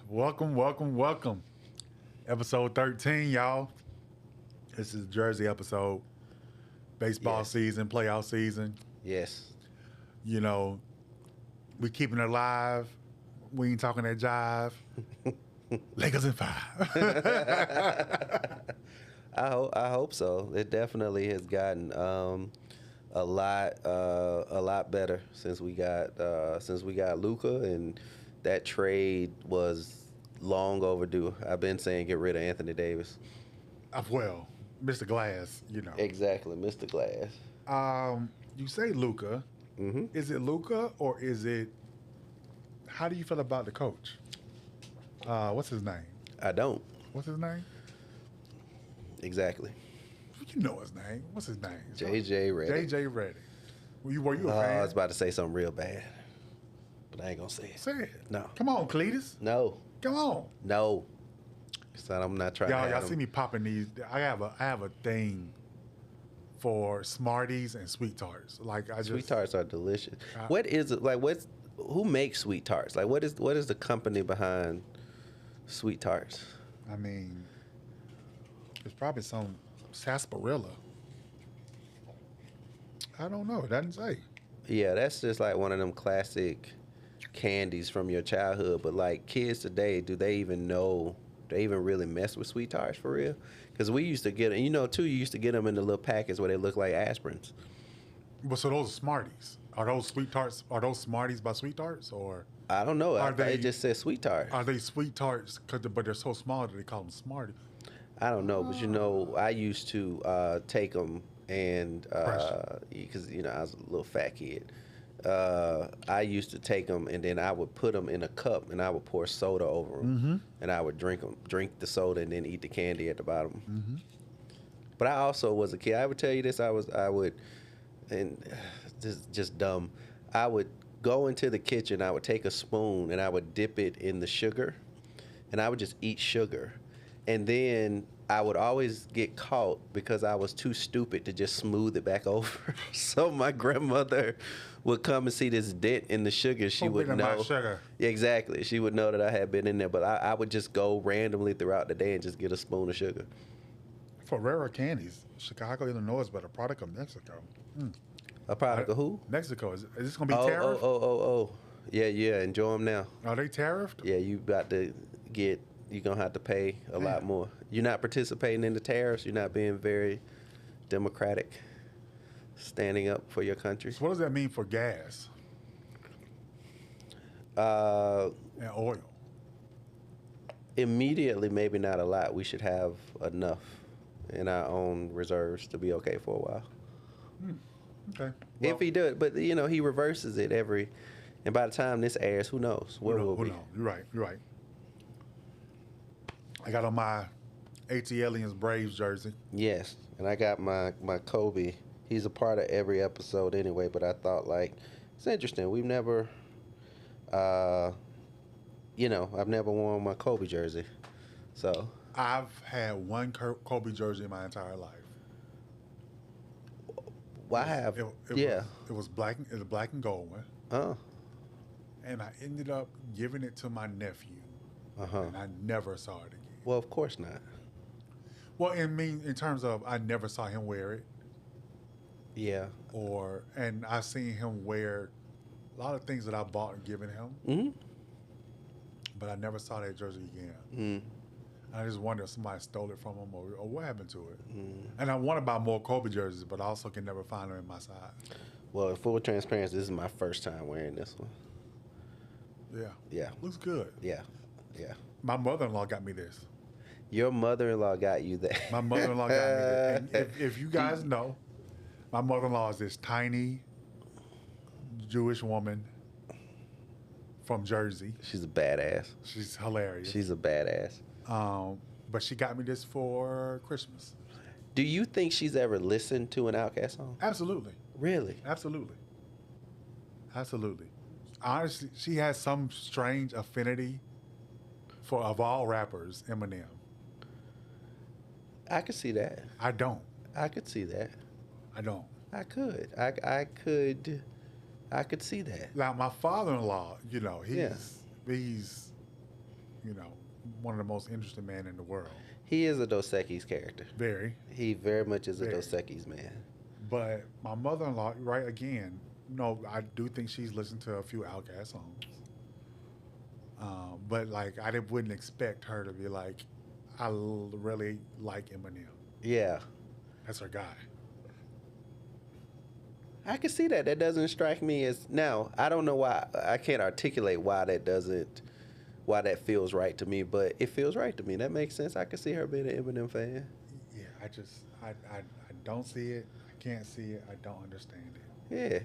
Welcome. Episode 13, y'all. This is Jersey episode. Baseball season, playoff season. Yes. You know, we keeping it alive. We ain't talking that jive. Lakers in 5. I hope so. It definitely has gotten a lot better since we got Luka, and that trade was long overdue. I've been saying get rid of Anthony Davis. Well, Mr. Glass, you know. Exactly, Mr. Glass. You say Luka. Mm-hmm. Is it Luka or is it? How do you feel about the coach? What's his name? I don't. What's his name? Exactly. You know his name. What's his name? JJ Redick. JJ Redick. Were you a fan? I was about to say something real bad, but I ain't gonna say it. Say it. No. Come on, Cletus. No. Come on. No. Son, I'm not trying. Y'all see me popping these. I have a thing for Smarties and sweet tarts. Sweet tarts are delicious. What is it like? Who makes sweet tarts? Like what is the company behind sweet tarts? I mean, it's probably some sarsaparilla. I don't know. It doesn't say. Yeah, that's just like one of them classic candies from your childhood. But like kids today, do they even know? They even really mess with sweet tarts for real? Because we used to get them, you used to get them in the little packets where they look like aspirins. Well, so those are Smarties. Are those sweet tarts? Are those Smarties by Sweet Tarts, or? I don't know. It just says sweet tart. Are they sweet tarts? But they're so small that they call them Smarties. I don't know, but I used to take them and because I was a little fat kid. I used to take them and then I would put them in a cup and I would pour soda over them, and I would drink the soda and then eat the candy at the bottom. Mm-hmm. But I also was a kid. I would tell you this. I would, and this is just dumb. I would go into the kitchen. I would take a spoon and I would dip it in the sugar, and I would just eat sugar, and then I would always get caught because I was too stupid to just smooth it back over. So my grandmother would come and see this dent in the sugar. She would know. Sugar. Yeah, exactly. She would know that I had been in there, but I would just go randomly throughout the day and just get a spoon of sugar. Ferrero Candies, Chicago, Illinois, but a product of Mexico. A product of who? Mexico. Is this going to be tariffed? Oh. Yeah. Enjoy them now. Are they tariffed? Yeah, you're going to have to pay a lot more. You're not participating in the tariffs. You're not being very democratic, standing up for your country. So what does that mean for gas? And oil? Immediately, maybe not a lot. We should have enough in our own reserves to be okay for a while. Okay. Well, if he do it, but he reverses it and by the time this airs, who knows? Where will we? You're right. I got on my ATLiens Braves jersey. Yes, and I got my Kobe. He's a part of every episode anyway, but I thought it's interesting. We've never, I've never worn my Kobe jersey, so. I've had one Kobe jersey in my entire life. Well, I have. It was black. It was a black and gold one. Oh. And I ended up giving it to my nephew. And I never saw it again. Well, of course not. Well, in terms of I never saw him wear it. Yeah. And I've seen him wear a lot of things that I bought and given him. Mm-hmm. But I never saw that jersey again. Mm. I just wonder if somebody stole it from him or what happened to it. Mm. And I want to buy more Kobe jerseys, but I also can never find them in my size. Well, in full transparency, this is my first time wearing this one. Yeah. Yeah. Looks good. Yeah. My mother-in-law got me this. Your mother-in-law got you that. My mother-in-law got me this. And if you guys know, my mother-in-law is this tiny Jewish woman from Jersey. She's a badass. She's hilarious. She's a badass. But she got me this for Christmas. Do you think she's ever listened to an Outkast song? Absolutely. Really? Absolutely. Honestly, she has some strange affinity for, of all rappers, Eminem. I could see that. I don't. I could see that. I don't. I could. I could see that. Now, my father-in-law, he's one of the most interesting men in the world. He is a Dos Equis character. Very. He very much is Very. a Dos Equis man. But my mother-in-law, right, again, I do think she's listened to a few Outkast songs. But like, I wouldn't expect her to be like, I really like Eminem. Yeah. That's her guy. I can see that. That doesn't strike me as... Now, I don't know why. I can't articulate why that feels right to me, but it feels right to me. That makes sense. I can see her being an Eminem fan. Yeah, I don't see it. I can't see it. I don't understand it. Yeah.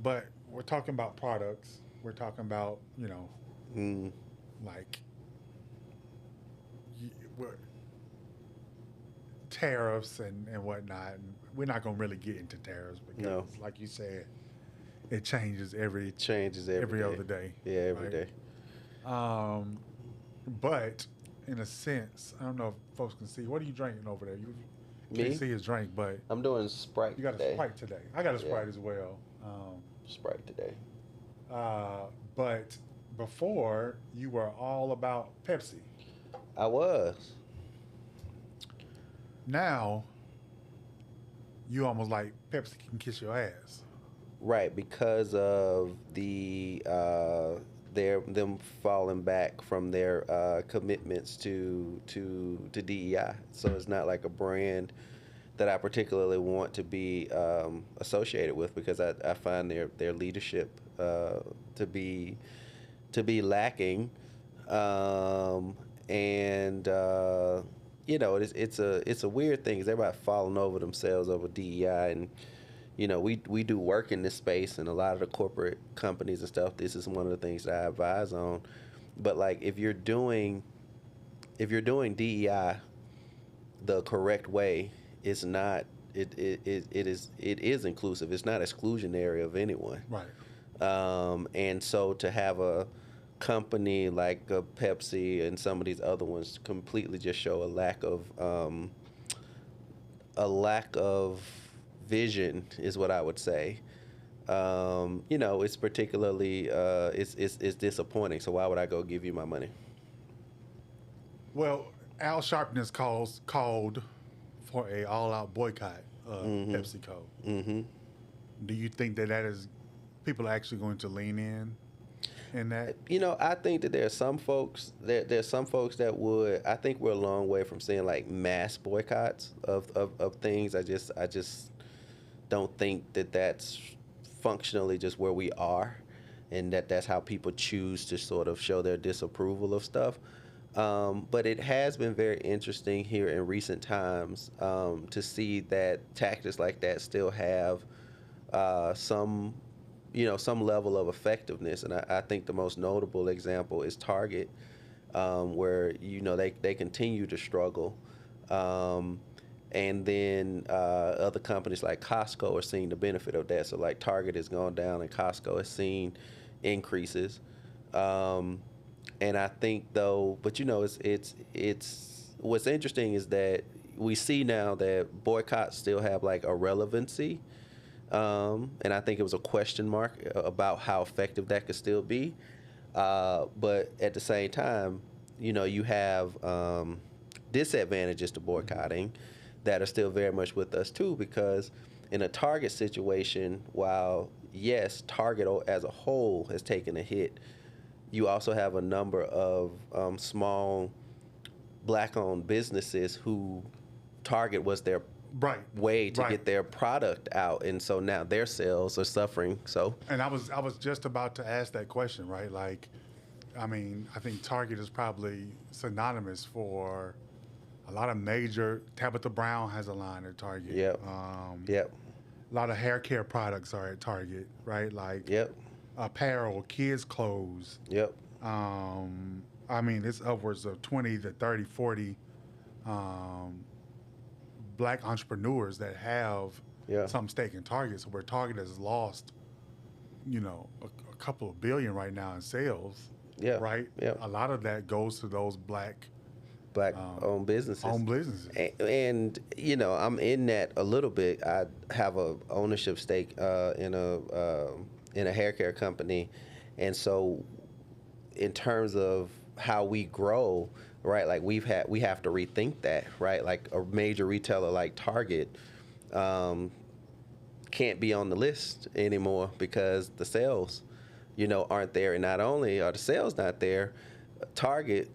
But we're talking about products. We're talking about, like, tariffs and whatnot. And we're not going to really get into tariffs because, like you said, it changes every other day. Yeah, every day. But in a sense, I don't know if folks can see. What are you drinking over there? You Me? can't see his drink, but I'm doing Sprite. you got today. a Sprite today. I got a Sprite as well. Sprite today. But before, you were all about Pepsi. I was. Now, you almost like Pepsi can kiss your ass. Right, because of the them falling back from their commitments to DEI. So it's not like a brand that I particularly want to be associated with, because I find their leadership to be lacking, it's a weird thing, because everybody falling over themselves over DEI, and we do work in this space, and a lot of the corporate companies and stuff, this is one of the things that I advise on. But like, if you're doing DEI the correct way, it's not it is inclusive. It's not exclusionary of anyone. Right. And so to have a company like Pepsi and some of these other ones completely just show a lack of vision is what I would say. It's particularly it's disappointing. So why would I go give you my money? Well, Al Sharpton called for a all-out boycott of PepsiCo. Mm-hmm. Do you think that is people are actually going to lean in that? I think that there's some folks that would. I think we're a long way from seeing like mass boycotts of things. I just don't think that that's functionally just where we are, and that's how people choose to sort of show their disapproval of stuff. But it has been very interesting here in recent times to see that tactics like that still have some level of effectiveness. And I think the most notable example is Target, where they continue to struggle. And then other companies like Costco are seeing the benefit of that. So like Target has gone down and Costco has seen increases. And I think though, but it's what's interesting is that we see now that boycotts still have like a relevancy. And I think it was a question mark about how effective that could still be. But at the same time, you have disadvantages to boycotting that are still very much with us too, because in a Target situation, while yes, Target as a whole has taken a hit, you also have a number of small black-owned businesses who Target was their way to get their product out, and so now their sales are suffering. So, and I was just about to ask that question, right? Like, I mean, I think Target is probably synonymous for a lot of major. Tabitha Brown has a line at Target. Yep. A lot of hair care products are at Target, right? Like, apparel, kids' clothes. Yep. I mean, it's upwards of 20 to 30, 40 black entrepreneurs that have some stake in Target. So where Target has lost, a couple of billion right now in sales. Yeah. Right. Yeah. A lot of that goes to those black owned businesses. And I'm in that a little bit. I have a ownership stake in a hair care company, and so in terms of how we grow, right? Like we have to rethink that, right? Like a major retailer like Target can't be on the list anymore because the sales, aren't there. And not only are the sales not there, Target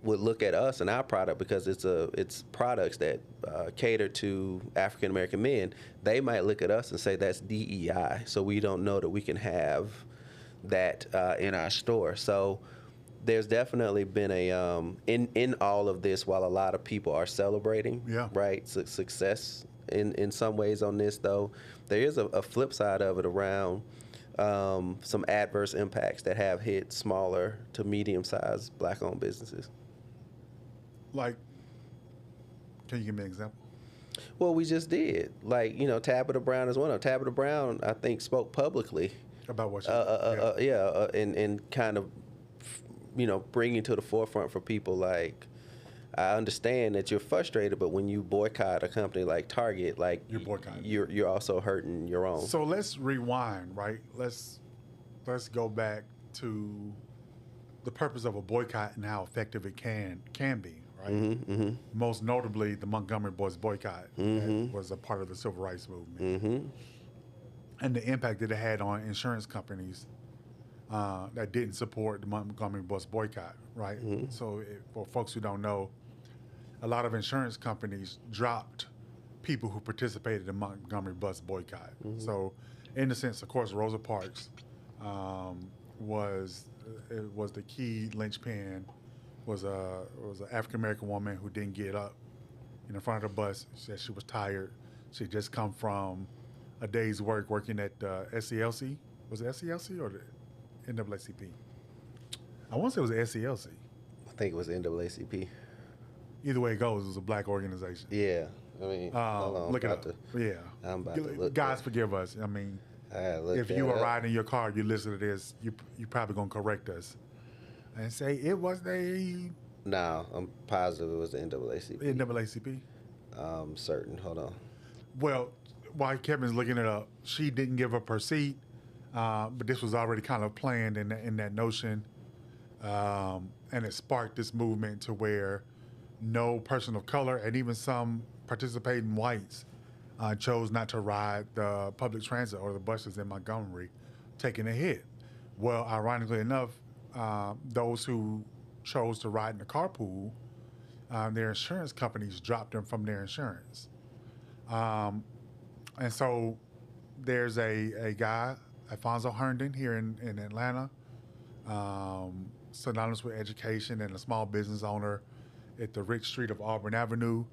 would look at us and our product because it's products that cater to African American men. They might look at us and say that's DEI, so we don't know that we can have that in our store. So there's definitely been a in all of this, while a lot of people are celebrating, right, success in some ways on this, though, there is a flip side of it around some adverse impacts that have hit smaller to medium-sized Black-owned businesses. Like, can you give me an example? Well, we just did. Like, Tabitha Brown is one of them. Tabitha Brown, I think, spoke publicly about what she and kind of, bringing to the forefront for people, like, I understand that you're frustrated, but when you boycott a company like Target, like you're boycotting. You're also hurting your own. So let's rewind, right? Let's go back to the purpose of a boycott and how effective it can be, right? Mm-hmm. Most notably, the Montgomery Boys boycott that was a part of the Civil Rights Movement, and the impact that it had on insurance companies that didn't support the Montgomery Bus boycott, right? So for folks who don't know, a lot of insurance companies dropped people who participated in Montgomery Bus boycott. So in a sense, of course, Rosa Parks was the key linchpin, was an African-American woman who didn't get up in front of the bus. She said she was tired. She had just come from a day's work working at SCLC. Was it SCLC or the NAACP? I want to say it was SCLC. I think it was NAACP. Either way it goes, it was a black organization. Yeah. I mean, look it up. I'm about to look. Guys, forgive us. I mean, if you are riding your car, you listen to this, you probably going to correct us and say it was the... No, I'm positive it was the NAACP. NAACP? I'm certain. Hold on. Well, while Kevin's looking it up, she didn't give up her seat, but this was already kind of planned in that notion, and it sparked this movement to where no person of color and even some participating whites chose not to ride the public transit or the buses in Montgomery, taking a hit. Well, ironically enough, those who chose to ride in the carpool, their insurance companies dropped them from their insurance. And so there's a guy, Alfonso Herndon, here in Atlanta, synonymous with education and a small business owner at the Rich Street of Auburn Avenue,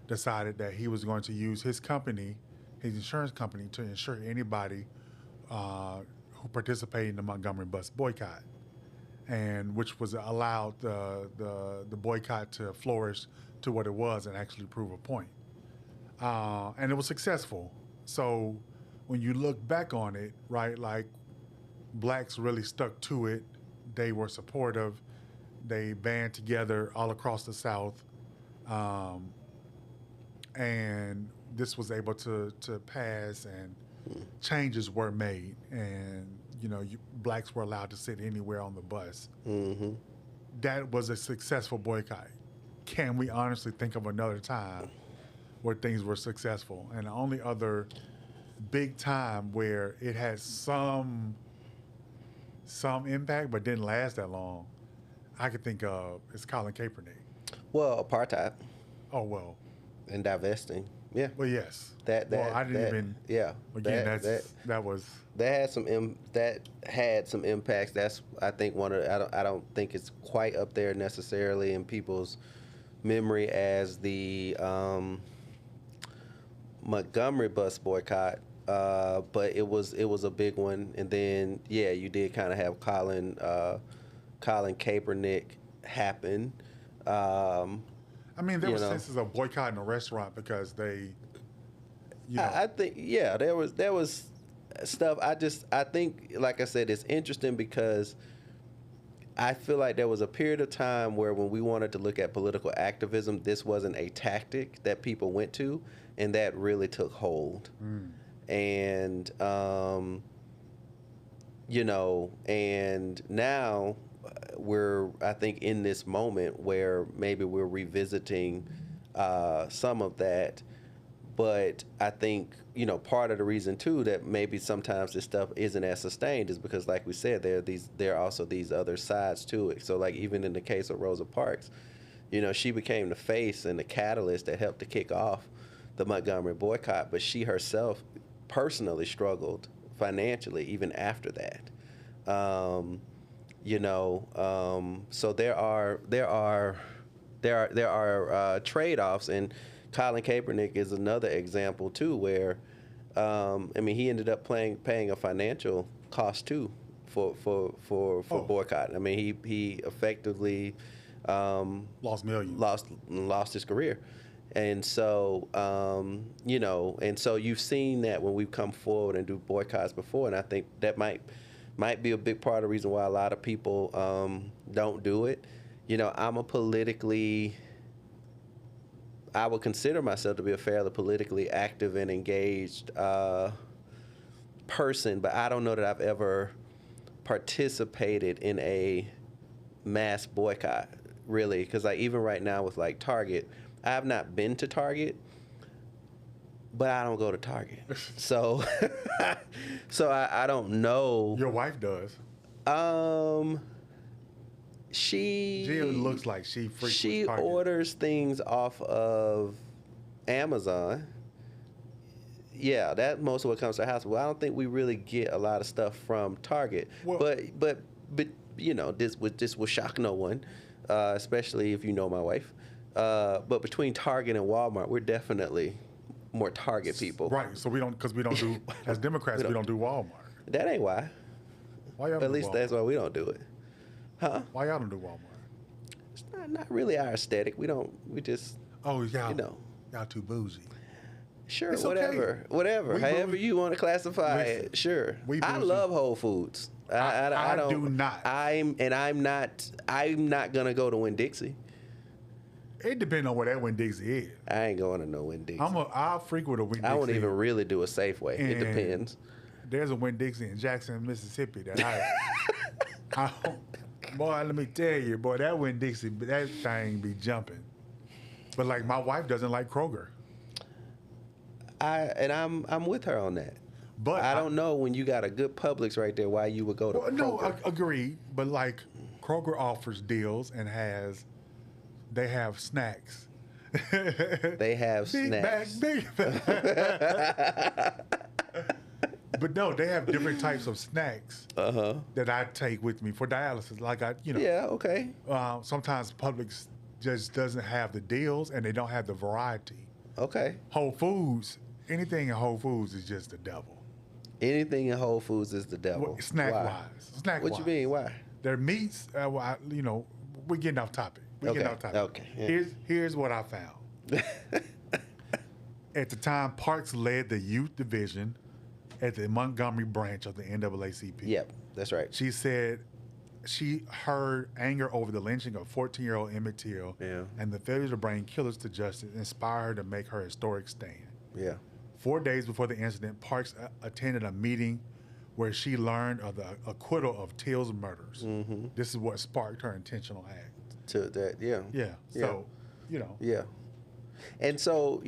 decided that he was going to use his company, his insurance company, to insure anybody who participated in the Montgomery bus boycott, and which was allowed the boycott to flourish to what it was and actually prove a point. And it was successful. So when you look back on it, right, like blacks really stuck to it. They were supportive. They band together all across the South. And this was able to pass, and changes were made. And, blacks were allowed to sit anywhere on the bus. That was a successful boycott. Can we honestly think of another time where things were successful? And the only other big time where it had some impact but didn't last that long, I could think of is Colin Kaepernick. Well, apartheid. Oh, well. And divesting. Yeah. Well, yes. I didn't even. Yeah. Again, that was. That had some impacts. That's, I think, I don't think it's quite up there necessarily in people's memory as the Montgomery bus boycott. But it was a big one. And then you did kind of have Colin Kaepernick happen. I mean, there was senses of boycotting a restaurant because they, I think, there was stuff. I think, like I said, it's interesting because I feel like there was a period of time where when we wanted to look at political activism, this wasn't a tactic that people went to, and that really took hold. And, and now I think, in this moment where maybe we're revisiting some of that. But I think, part of the reason too that maybe sometimes this stuff isn't as sustained is because, like we said, there are also these other sides to it. So like even in the case of Rosa Parks, she became the face and the catalyst that helped to kick off the Montgomery boycott, but she herself personally struggled financially even after that. So there are trade-offs, and Colin Kaepernick is another example too, where he ended up paying a financial cost too for boycott. I mean, he effectively lost millions, lost his career. And so, and so you've seen that when we've come forward and do boycotts before, and I think that might be a big part of the reason why a lot of people don't do it. I would consider myself to be a fairly politically active and engaged person, but I don't know that I've ever participated in a mass boycott, really, because like even right now with like Target, I have not been to Target, but I don't go to Target. So I don't know. Your wife does. Jill looks like she orders things off of Amazon. Yeah, that most of what comes to the house. Well, I don't think we really get a lot of stuff from Target. Well, but this will shock no one, especially if you know my wife. But between Target and Walmart, we're definitely more Target people. Right. So we don't do, as Democrats, we don't do Walmart. That ain't why. Why y'all? At least Walmart? That's why we don't do it. Huh? Why y'all don't do Walmart? It's not really our aesthetic. We just. Oh, y'all. Y'all too bougie. Sure, it's whatever. Okay. Whatever. However you want to classify it. Sure. I love Whole Foods. I do not. I'm not gonna go to Winn-Dixie. It depends on where that Winn-Dixie is. I ain't going to no Winn-Dixie. I'll frequent a Winn-Dixie. I won't even really do a Safeway. It depends. There's a Winn-Dixie in Jackson, Mississippi that boy, let me tell you, boy, that Winn-Dixie, that thing be jumping. But like my wife doesn't like Kroger. I'm with her on that. But I don't know when you got a good Publix right there why you would go to Kroger. No, I agree. But like Kroger offers deals and they have snacks. They have snacks. Big bag. But no, they have different types of snacks that I take with me for dialysis. Like Yeah, okay. Sometimes Publix just doesn't have the deals and they don't have the variety. Okay. Whole Foods, anything in Whole Foods is just the devil. Anything in Whole Foods is the devil. Snack-wise. What you mean? Why? Their meats, we're getting off topic. Okay. Yeah. Here's what I found. At the time, Parks led the youth division at the Montgomery branch of the NAACP. Yep, that's right. She said she heard anger over the lynching of 14-year-old Emmett Till and the failure to bring killers to justice inspired her to make her historic stand. Yeah. 4 days before the incident, Parks attended a meeting where she learned of the acquittal of Till's murders. Mm-hmm. This is what sparked her intentional act. To that, yeah. Yeah. So, Yeah. And so,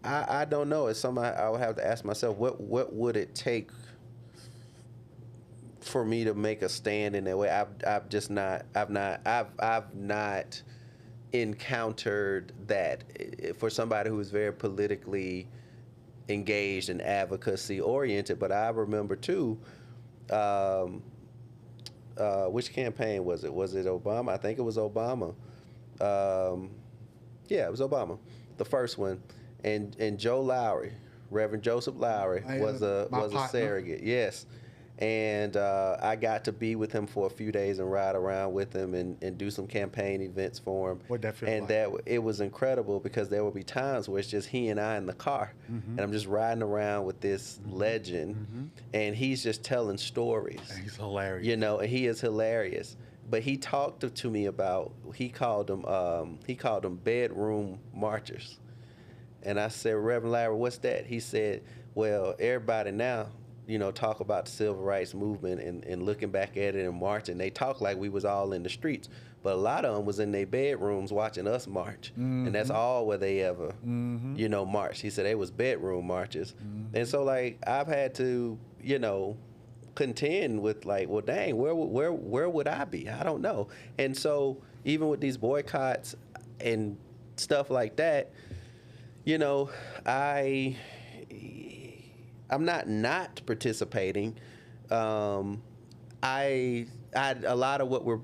I don't know. It's something I would have to ask myself. What would it take for me to make a stand in that way? I've not encountered that for somebody who is very politically engaged and advocacy oriented. But I remember too. Which campaign was it? Was it Obama? I think it was Obama. Yeah, it was Obama, the first one. And Joe Lowry, Reverend Joseph Lowry, was a surrogate. Yes. And I got to be with him for a few days and ride around with him and do some campaign events for him. What'd that feel like? And it was incredible because there would be times where it's just he and I in the car. Mm-hmm. And I'm just riding around with this legend, and he's just telling stories. And he's hilarious. And he is hilarious. But he talked to me about, he called them bedroom marchers. And I said, Reverend Larry, what's that? He said, well, everybody now talk about the civil rights movement and looking back at it and marching. They talk like we was all in the streets, but a lot of them was in their bedrooms watching us march, and that's all where they ever, marched. He said they was bedroom marches, and so like I've had to, contend with like, well, dang, where would I be? I don't know. And so even with these boycotts and stuff like that, I'm not participating. I a lot of what we're,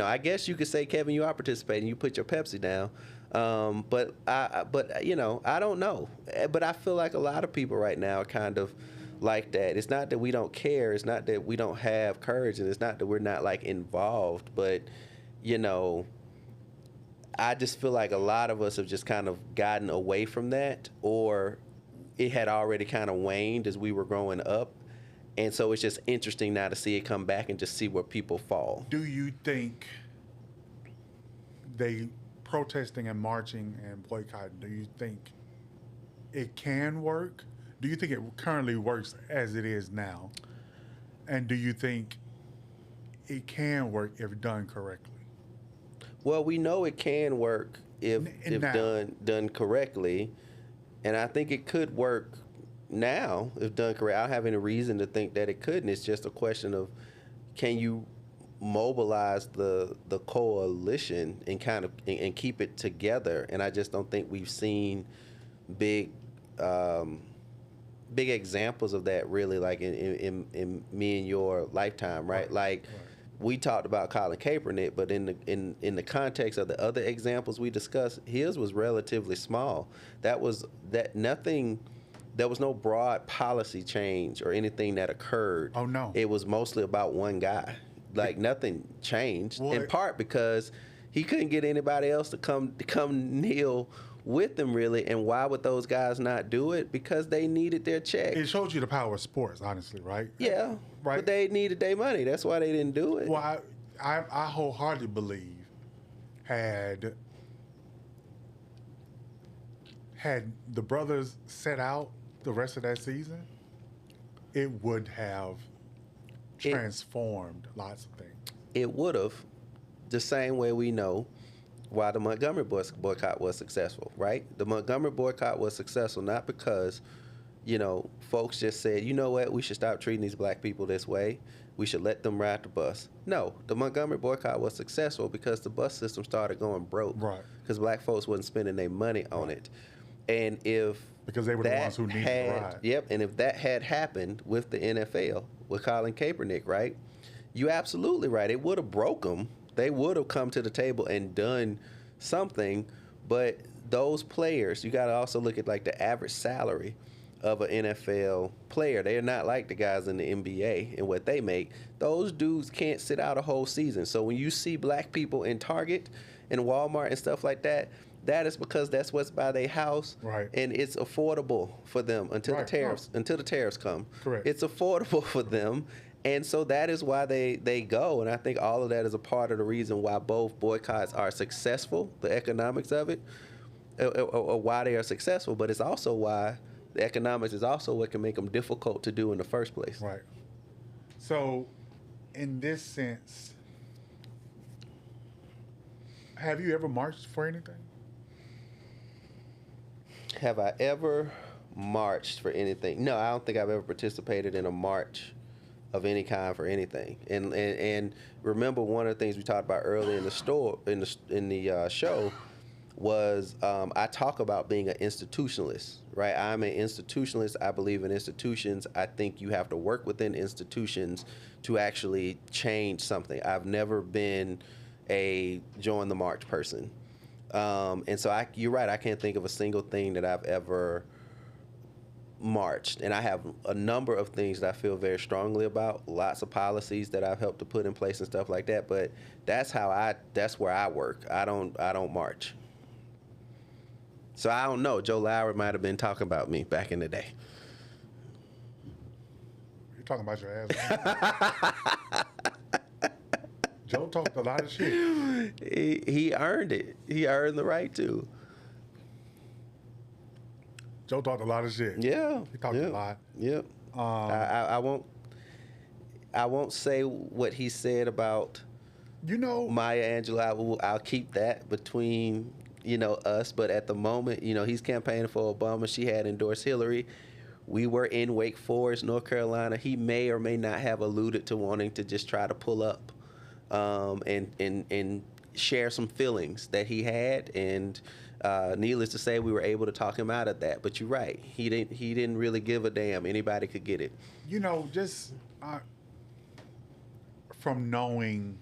I guess you could say, Kevin, you are participating. You put your Pepsi down. But I don't know. But I feel like a lot of people right now are kind of like that. It's not that we don't care. It's not that we don't have courage, and it's not that we're not like involved. But I just feel like a lot of us have just kind of gotten away from that, or it had already kind of waned as we were growing up. And so it's just interesting now to see it come back and just see where people fall. Do you think they protesting and marching and boycotting, do you think it can work? Do you think it currently works as it is now? And do you think it can work if done correctly? Well, we know it can work if done correctly. And I think it could work now if done correct. I don't have any reason to think that it couldn't. It's just a question of, can you mobilize the coalition and kind of and keep it together? And I just don't think we've seen big examples of that really, like in me and your lifetime, right? Like we talked about Colin Kaepernick, but in the context of the other examples we discussed, his was relatively small. There was no broad policy change or anything that occurred. Oh, no. It was mostly about one guy. Like nothing changed, in part because he couldn't get anybody else to come kneel with him, really. And why would those guys not do it? Because they needed their check. It shows you the power of sports, honestly, right? Yeah, right. But they needed their money. That's why they didn't do it. Well, I wholeheartedly believe had the brothers set out the rest of that season, it would have transformed lots of things. It would have, the same way we know why the Montgomery boycott was successful, right? The Montgomery boycott was successful not because, folks just said, you know what, we should stop treating these black people this way. We should let them ride the bus. No, the Montgomery boycott was successful because the bus system started going broke. Right. Because black folks wasn't spending their money on it. And because they were the ones who needed the ride. Yep, and if that had happened with the NFL, with Colin Kaepernick, right, you absolutely right. It would have broke them. They would have come to the table and done something, but those players, you got to also look at like the average salary of an NFL player. They're not like the guys in the NBA and what they make. Those dudes can't sit out a whole season. So when you see black people in Target and Walmart and stuff like that, that is because that's what's by their house, right? And it's affordable for them until the tariffs come. Correct. It's affordable for them. And so that is why they go. And I think all of that is a part of the reason why both boycotts are successful, the economics of it, or why they are successful. But it's also why the economics is also what can make them difficult to do in the first place. Right. So in this sense, have you ever marched for anything? Have I ever marched for anything? No, I don't think I've ever participated in a march of any kind for anything. And remember, one of the things we talked about earlier in the show was I talk about being an institutionalist, right? I'm an institutionalist. I believe in institutions. I think you have to work within institutions to actually change something. I've never been a join the march person. And so you're right, I can't think of a single thing that I've ever marched. And I have a number of things that I feel very strongly about, lots of policies that I've helped to put in place and stuff like that, but that's where I work. I don't march. So I don't know. Joe Lowry might have been talking about me back in the day. You're talking about your ass. Joe talked a lot of shit. He earned it. He earned the right to. Joe talked a lot of shit. Yeah. He talked a lot. Yep. I won't say what he said about Maya Angelou. I'll keep that between us. But at the moment, he's campaigning for Obama. She had endorsed Hillary. We were in Wake Forest, North Carolina. He may or may not have alluded to wanting to just try to pull up and share some feelings that he had. And needless to say, we were able to talk him out of that. But you're right. He didn't really give a damn. Anybody could get it. Just from knowing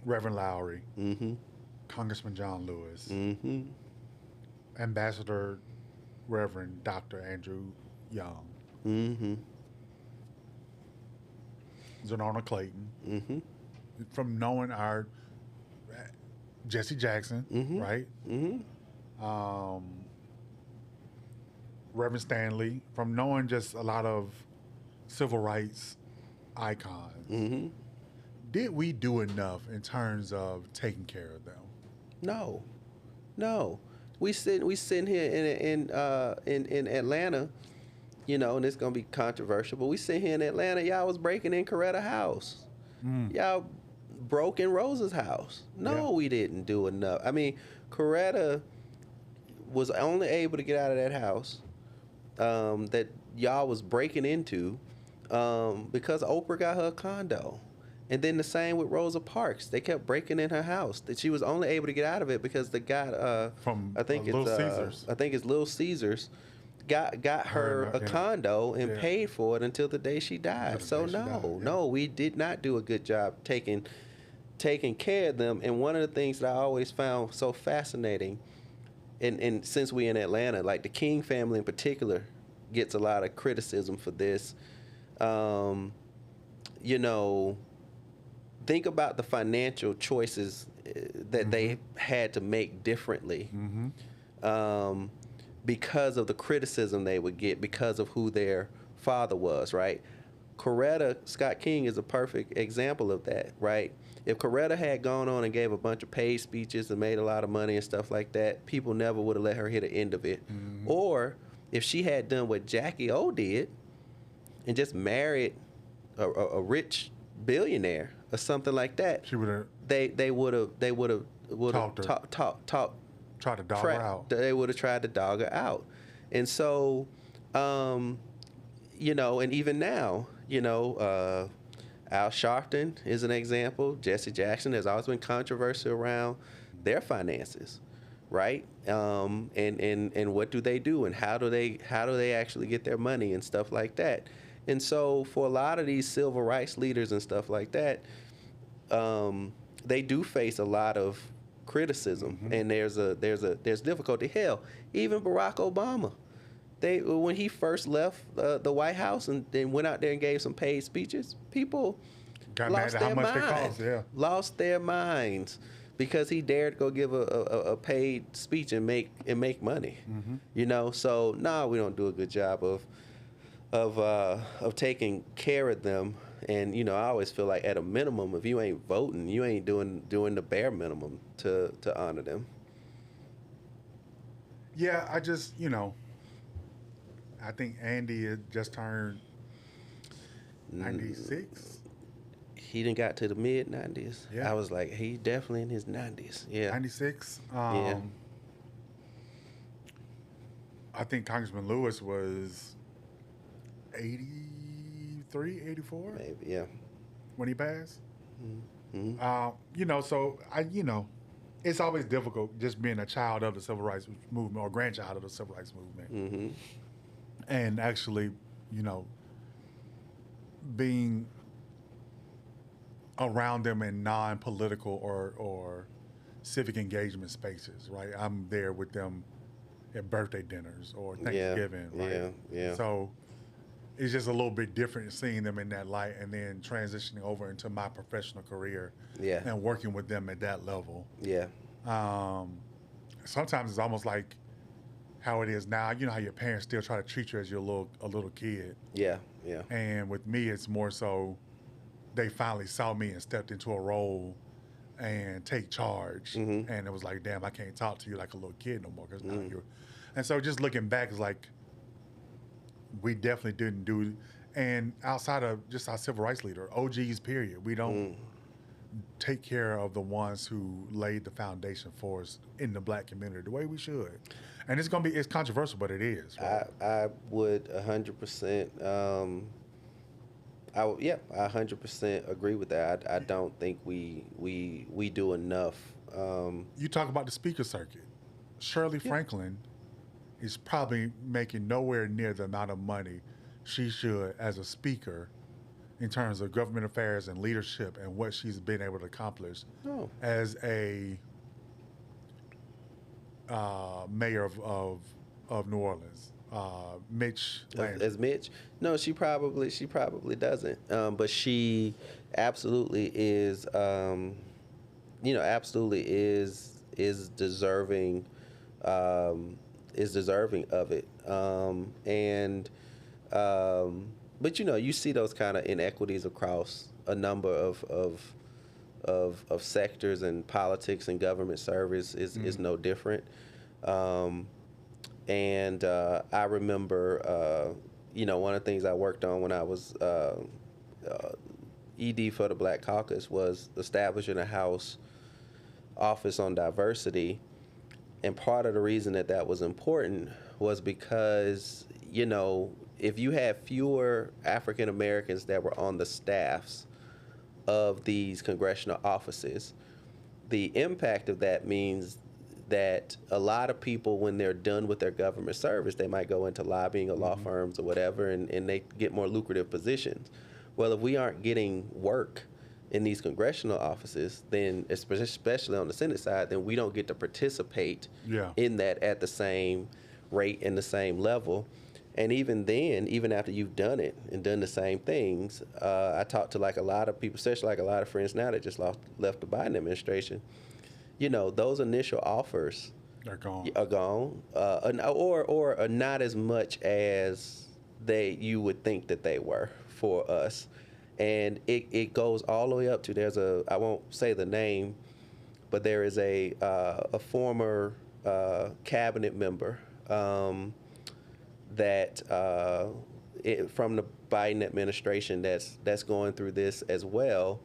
Reverend Lowry, Congressman John Lewis, Ambassador Reverend Dr. Andrew Young, Zenona Clayton, from knowing our Jesse Jackson, right? Reverend Stanley, from knowing just a lot of civil rights icons. Did we do enough in terms of taking care of them? No. We sitting here in Atlanta, and it's gonna be controversial, but we sit here in Atlanta. Y'all was breaking in Coretta's house. Y'all broke in Rosa's house. No, we didn't do enough. I mean, Coretta was only able to get out of that house that y'all was breaking into because Oprah got her a condo. And then the same with Rosa Parks. They kept breaking in her house. That she was only able to get out of it because the guy from Little Caesars. I think it's Little Caesars got her a condo and paid for it until the day she died. So no, we did not do a good job taking care of them. And one of the things that I always found so fascinating, and since we in Atlanta, like the King family in particular gets a lot of criticism for this. Think about the financial choices that they had to make differently because of the criticism they would get because of who their father was, right? Coretta Scott King is a perfect example of that, right? If Coretta had gone on and gave a bunch of paid speeches and made a lot of money and stuff like that, people never would have let her hit the end of it. Or if she had done what Jackie O did and just married a rich billionaire or something like that, she would have. They would have tried to dog her out. They would have tried to dog her out, and so, and even now, Al Sharpton is an example. Jesse Jackson. There's always been controversy around their finances, right? And what do they do, and how do they actually get their money and stuff like that. And so for a lot of these civil rights leaders and stuff like that, they do face a lot of criticism, and there's difficulty. Hell, even Barack Obama, when he first left the White House and then went out there and gave some paid speeches, people lost their minds. Lost their minds because he dared to go give a paid speech and make money. So we don't do a good job of taking care of them. And I always feel like at a minimum, if you ain't voting, you ain't doing the bare minimum to honor them. Yeah, I just I think Andy had just turned 96. He done got to the mid-90s. Yeah. I was like, he definitely in his 90s. Yeah. 96. Yeah. I think Congressman Lewis was 83, 84? Maybe, yeah. When he passed. So it's always difficult just being a child of the civil rights movement or grandchild of the civil rights movement. And actually, being around them in non-political or civic engagement spaces, right? I'm there with them at birthday dinners or Thanksgiving, right? Yeah. So it's just a little bit different seeing them in that light and then transitioning over into my professional career and working with them at that level. Yeah. Sometimes it's almost like how it is now. You know how your parents still try to treat you as a little kid. Yeah. And with me, it's more so they finally saw me and stepped into a role and take charge. And it was like, damn, I can't talk to you like a little kid no more because now you're. And so just looking back, it's like, we definitely didn't do. And outside of just our civil rights leader, OGs, period, we don't take care of the ones who laid the foundation for us in the black community the way we should. And it's controversial, but it is. Right? I would 100%. I 100% agree with that. I don't think we do enough. You talk about the speaker circuit. Shirley Franklin is probably making nowhere near the amount of money she should as a speaker in terms of government affairs and leadership and what she's been able to accomplish as a mayor of New Orleans. Mitch Landry. As Mitch? No, she probably doesn't. But she absolutely is. Absolutely is deserving. Is deserving of it. But you see those kind of inequities across a number of sectors, and politics and government service is no different. I remember, one of the things I worked on when I was ED for the Black Caucus was establishing a House office on diversity. And part of the reason that was important was because, if you had fewer African Americans that were on the staffs of these congressional offices, the impact of that means that a lot of people, when they're done with their government service, they might go into lobbying or law firms or whatever, and they get more lucrative positions. Well, if we aren't getting work in these congressional offices, then especially on the Senate side, then we don't get to participate in that at the same rate and the same level. And even then, even after you've done it and done the same things, I talked to a lot of people, especially a lot of friends now that just left the Biden administration. Those initial offers are gone, or not as much as you would think that they were for us. And it goes all the way up to, I won't say the name, but there is a former cabinet member that from the Biden administration that's going through this as well,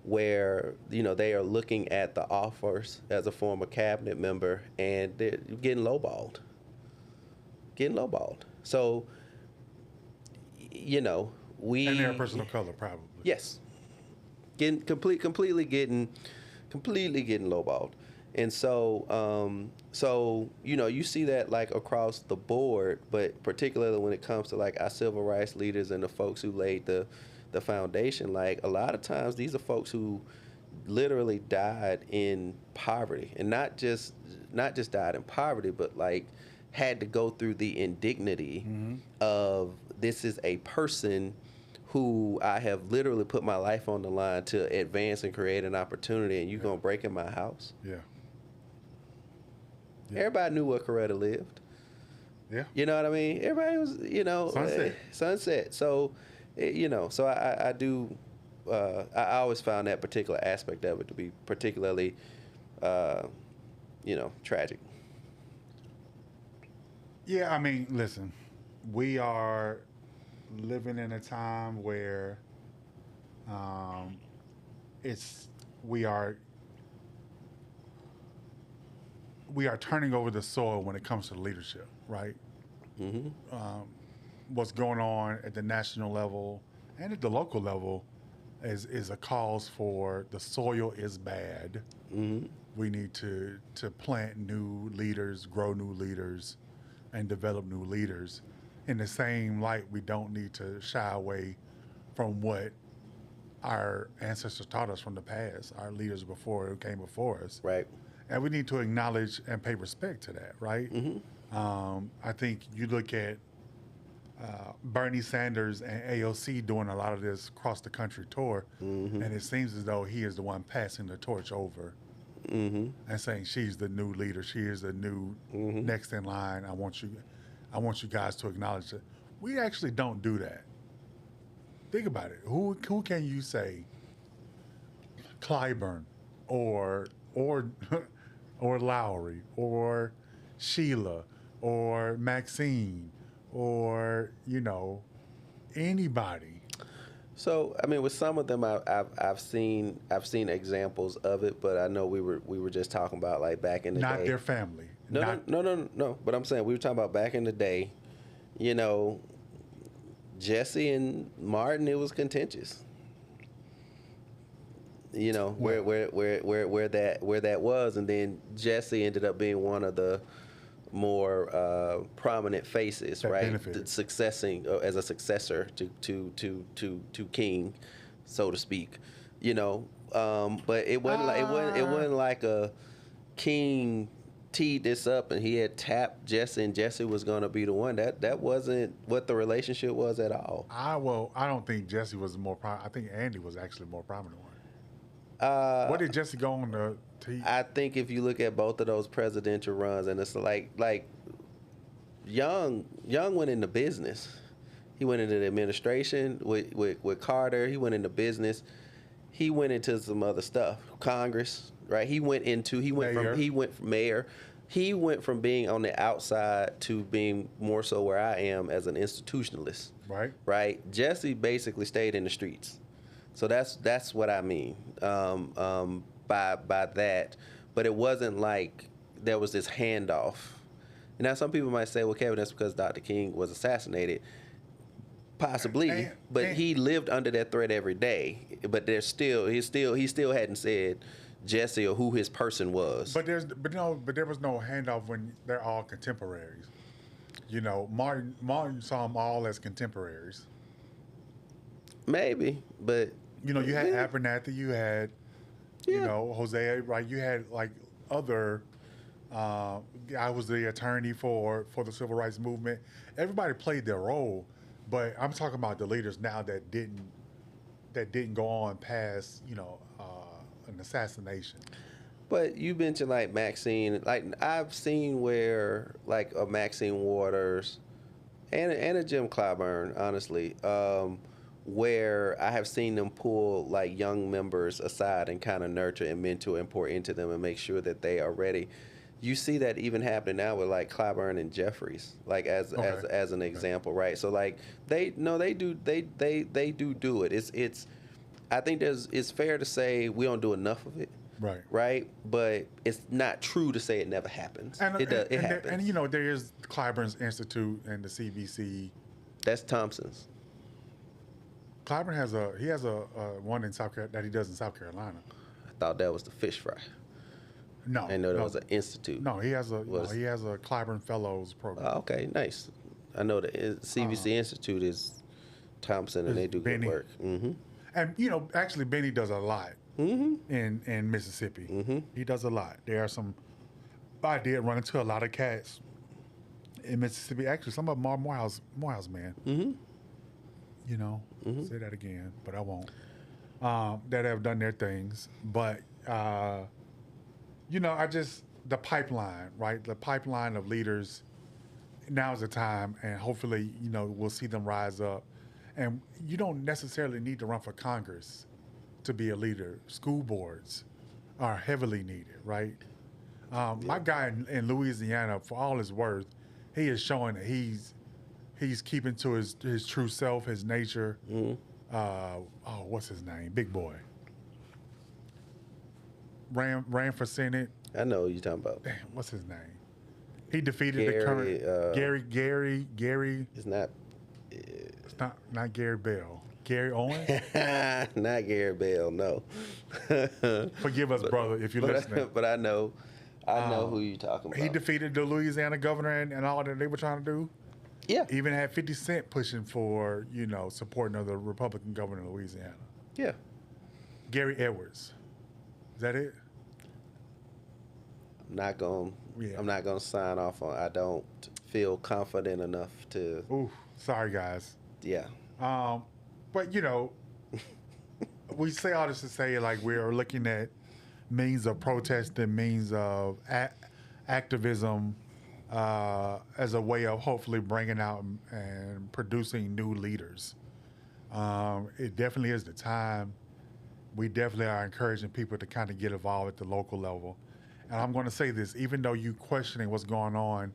where they are looking at the offers as a former cabinet member, and they're getting lowballed. So, and they're a person of color, probably. Yes, completely getting lowballed. And so, you see that across the board, but particularly when it comes to our civil rights leaders and the folks who laid the foundation. A lot of times, these are folks who literally died in poverty, and not just died in poverty, but had to go through the indignity of, this is a person who I have literally put my life on the line to advance and create an opportunity, and you're gonna break in my house. Yeah. Everybody knew where Coretta lived. Yeah. You know what I mean? Everybody was, Sunset. So, so I do. I always found that particular aspect of it to be particularly, tragic. Yeah, I mean, listen, we are living in a time where we are turning over the soil when it comes to leadership, right? Mm-hmm. What's going on at the national level and at the local level is a cause for, the soil is bad. Mm-hmm. We need to plant new leaders, grow new leaders, and develop new leaders. In the same light, we don't need to shy away from what our ancestors taught us from the past, our leaders who came before us. Right. And we need to acknowledge and pay respect to that, right? Mm-hmm. I think you look at Bernie Sanders and AOC doing a lot of this cross the country tour, mm-hmm. and it seems as though he is the one passing the torch over, mm-hmm. and saying she's the new leader, she is the new mm-hmm. next in line. I want you guys to acknowledge it. We actually don't do that. Think about it. Who can you say, Clyburn or Lowry or Sheila or Maxine or, anybody. So I mean, with some of them, I've seen examples of it, but I know we were just talking about like back in the Not day. their family. No. But I'm saying we were talking about back in the day. Jesse and Martin, it was contentious. Where that was, and then Jesse ended up being one of the more prominent faces, that right? benefited. Successing as a successor to King, so to speak. But it wasn't like a King teed this up and he had tapped Jesse and Jesse was going to be the one. That wasn't what the relationship was at all. I don't think Jesse was more prominent. I think Andy was actually more prominent one. What did Jesse go on to? I think if you look at both of those presidential runs, and it's like Young went into business. He went into the administration with Carter. He went into business. He went into some other stuff, Congress, right? He went from mayor. He went from being on the outside to being more so where I am as an institutionalist. Right. Right. Jesse basically stayed in the streets. So that's what I mean by that. But it wasn't like there was this handoff. Now some people might say, well, Kevin, that's because Dr. King was assassinated. Possibly, but he lived under that threat every day. But he still hadn't said Jesse or who his person was. But there was no handoff when they're all contemporaries. Martin saw them all as contemporaries. Maybe, but you had Abernathy, you had Hosea, right? You had like other. I was the attorney for the civil rights movement. Everybody played their role, but I'm talking about the leaders now that didn't go on past an assassination. But you mentioned like Maxine. Like I've seen where like a Maxine Waters and a Jim Clyburn, honestly. Where I have seen them pull like young members aside and kind of nurture and mentor and pour into them and make sure that they are ready. You see that even happening now with like Clyburn and Jeffries, like as an example, right? So like they do it. It's I think it's fair to say we don't do enough of it. Right. Right. But it's not true to say it never happens. It happens. There is Clyburn's Institute and the CBC. That's Thompson's. Clyburn has a one in South Carolina that he does in South Carolina. I thought that was the fish fry. No, I know there was an institute. No, he has a Clyburn Fellows program. Oh, okay, nice. I know the CBC Institute is Thompson, and they do Benny. good work. Mm-hmm. And actually, Benny does a lot in Mississippi. Mm-hmm. He does a lot. There are some. I did run into a lot of cats in Mississippi. Actually, some of them are Morehouse men. Mm-hmm. Say that again, but I won't. That have done their things, but the pipeline, right? The pipeline of leaders. Now is the time, and hopefully, we'll see them rise up. And you don't necessarily need to run for Congress to be a leader. School boards are heavily needed, right? My guy in Louisiana, for all his worth, he is showing that he's keeping to his true self, his nature. Mm-hmm. What's his name? Big boy. Ran for Senate. I know who you're talking about. Damn, what's his name? He defeated the current Gary. It's not. It's not Gary Bell. Gary Owens. Not Gary Bell. No. Forgive us, brother, if you're listening. But I know who you're talking about. He defeated the Louisiana governor and all that they were trying to do. Yeah. Even had 50 Cent pushing for, supporting of the Republican governor of Louisiana. Yeah. Gary Edwards. Is that it? I'm not gonna sign off on. I don't feel confident enough to. Ooh, sorry guys. Yeah. But we say all this to say like we're looking at means of protest and means of activism as a way of hopefully bringing out and producing new leaders. It definitely is the time. We definitely are encouraging people to kind of get involved at the local level. And I'm going to say this, even though you questioning what's going on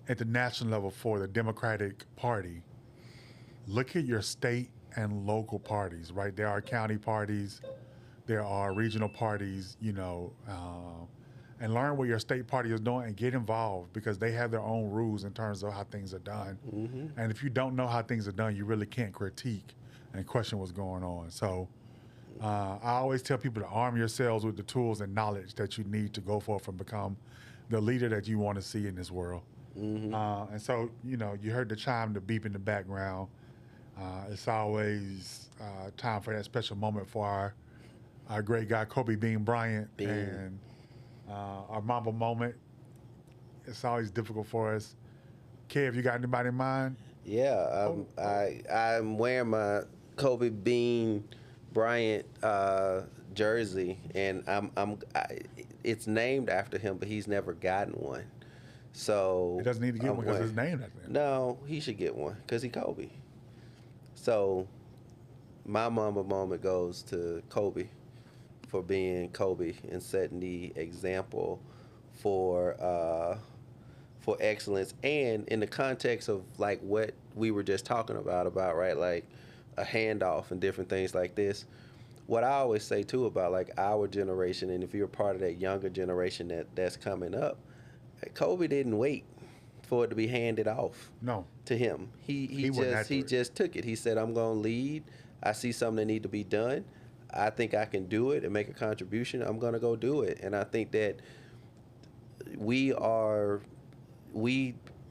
at the national level for the Democratic Party, look at your state and local parties, right? There are county parties, there are regional parties, and learn what your state party is doing and get involved because they have their own rules in terms of how things are done. Mm-hmm. And if you don't know how things are done, you really can't critique and question what's going on. So I always tell people to arm yourselves with the tools and knowledge that you need to go forth and become the leader that you want to see in this world. Mm-hmm. And so, you heard the chime, the beep in the background. It's always time for that special moment for our great guy, Kobe Bean Bryant. And our Mamba moment. It's always difficult for us. Kev, you got anybody in mind? Yeah, I'm wearing my Kobe Bean Bryant jersey, and it's named after him, but he's never gotten one. So he doesn't need to get one because it's named after him. No, he should get one because he Kobe. So my Mamba moment goes to Kobe for being Kobe and setting the example for excellence, and in the context of like what we were just talking about right, like a handoff and different things like this. What I always say too about like our generation, and if you're part of that younger generation that's coming up, Kobe didn't wait for it to be handed off. No. To him. He just took it. He said, I'm gonna lead. I see something that need to be done. I think I can do it and make a contribution. I'm going to go do it. And I think that we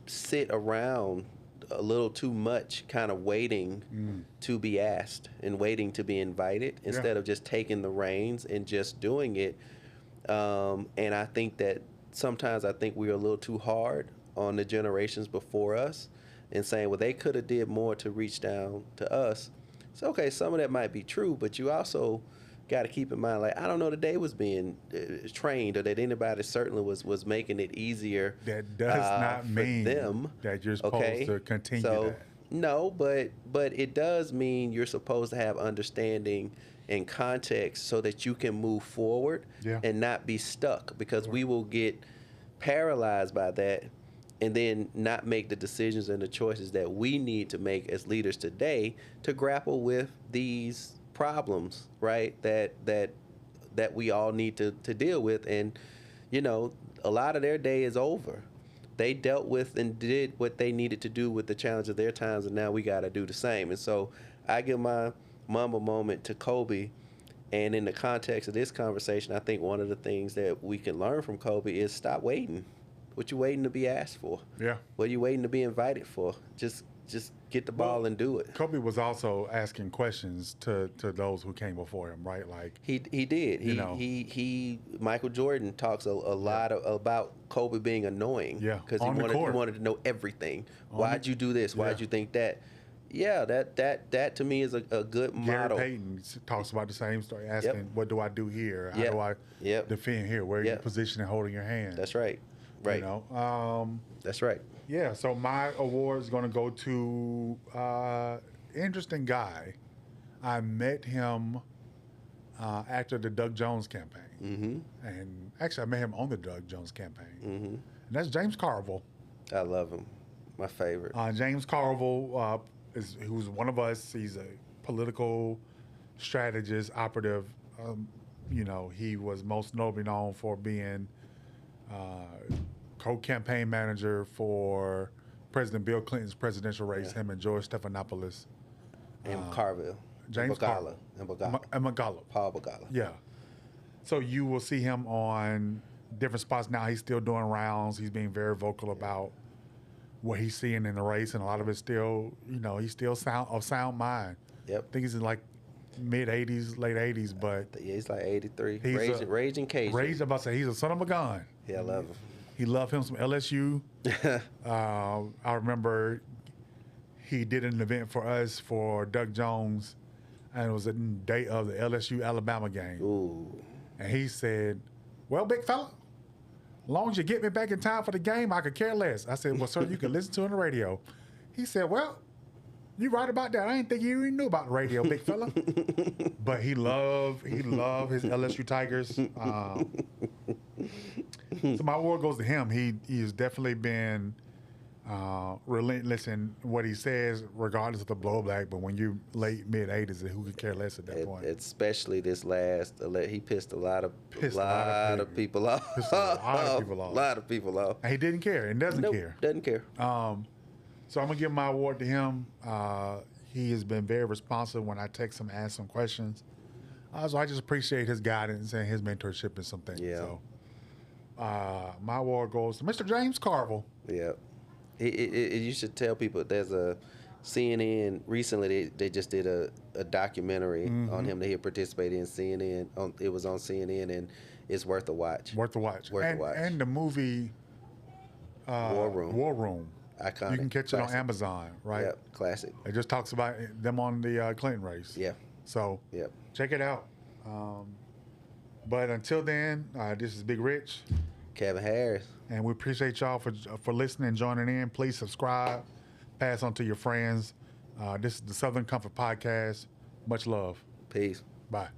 sit around a little too much kind of waiting to be asked and waiting to be invited instead of just taking the reins and just doing it. And I think that sometimes we're a little too hard on the generations before us and saying, well, they could have did more to reach down to us. So, okay, some of that might be true, but you also got to keep in mind, like, I don't know that they was being trained or that anybody certainly was making it easier. That does not mean them. That you're supposed to continue that. No, but it does mean you're supposed to have understanding and context so that you can move forward and not be stuck, because we will get paralyzed by that and then not make the decisions and the choices that we need to make as leaders today to grapple with these problems, right? That we all need to deal with. And, a lot of their day is over. They dealt with and did what they needed to do with the challenge of their times, and now we got to do the same. And so I give my Mamba moment to Kobe. And in the context of this conversation, I think one of the things that we can learn from Kobe is stop waiting. What you waiting to be asked for? Yeah. What you waiting to be invited for? Just get the ball and do it. Kobe was also asking questions to those who came before him, right? Like he did. He Michael Jordan talks a lot about Kobe being annoying. Yeah. Because he wanted to know everything. Why'd you do this? Why'd you think that? Yeah, that to me is a good model. Gary Payton talks about the same story, asking, what do I do here? How do I defend here? Where are you positioning, holding your hand? That's right. Right. That's right. Yeah. So my award is going to go to interesting guy. I met him after the Doug Jones campaign, and actually I met him on the Doug Jones campaign, and that's James Carville. I love him. My favorite. James Carville who's one of us. He's a political strategist, operative. He was most notably known for being co-campaign manager for President Bill Clinton's presidential race, him and George Stephanopoulos. And Carville. James Carville. And Magala. Paul Magala. Yeah. So you will see him on different spots now. He's still doing rounds. He's being very vocal about what he's seeing in the race, and a lot of it's still, he's still sound mind. Yep. I think he's in like mid-80s, late 80s, but... Yeah, he's like 83. Raging Cajun. About to say, he's a son of a gun. Yeah, I love him. He loved him some LSU. I remember he did an event for us for Doug Jones, and it was the day of the LSU-Alabama game. Ooh. And he said, well, big fella, as long as you get me back in time for the game, I could care less. I said, well, sir, you can listen to it on the radio. He said, well, you're right about that. I didn't think you even knew about the radio, big fella. But he loved his LSU Tigers. So my award goes to him. He has definitely been relentless in what he says, regardless of the blowback. But when you late mid 80s, who could care less at that point? Especially this last, he pissed a lot of people off. Pissed a lot of people off. A lot of people off. And he didn't care and doesn't care. Doesn't care. So I'm gonna give my award to him. He has been very responsive when I text him, ask him questions. So I just appreciate his guidance and his mentorship in some things. Yeah. So my award goes to Mr. James Carville. Yeah. You should tell people there's a CNN recently. They just did a documentary on him that he participated in CNN. It was on CNN, and it's worth a watch. Worth a watch. Worth a watch. And the movie War Room. Iconic. You can catch it on Amazon, right? Yep. Classic. It just talks about them on the Clinton race. Yeah. So yep. Check it out. But until then, this is Big Rich. Kevin Harris. And we appreciate y'all for listening and joining in. Please subscribe, pass on to your friends. This is the Southern Comfort Podcast. Much love. Peace. Bye.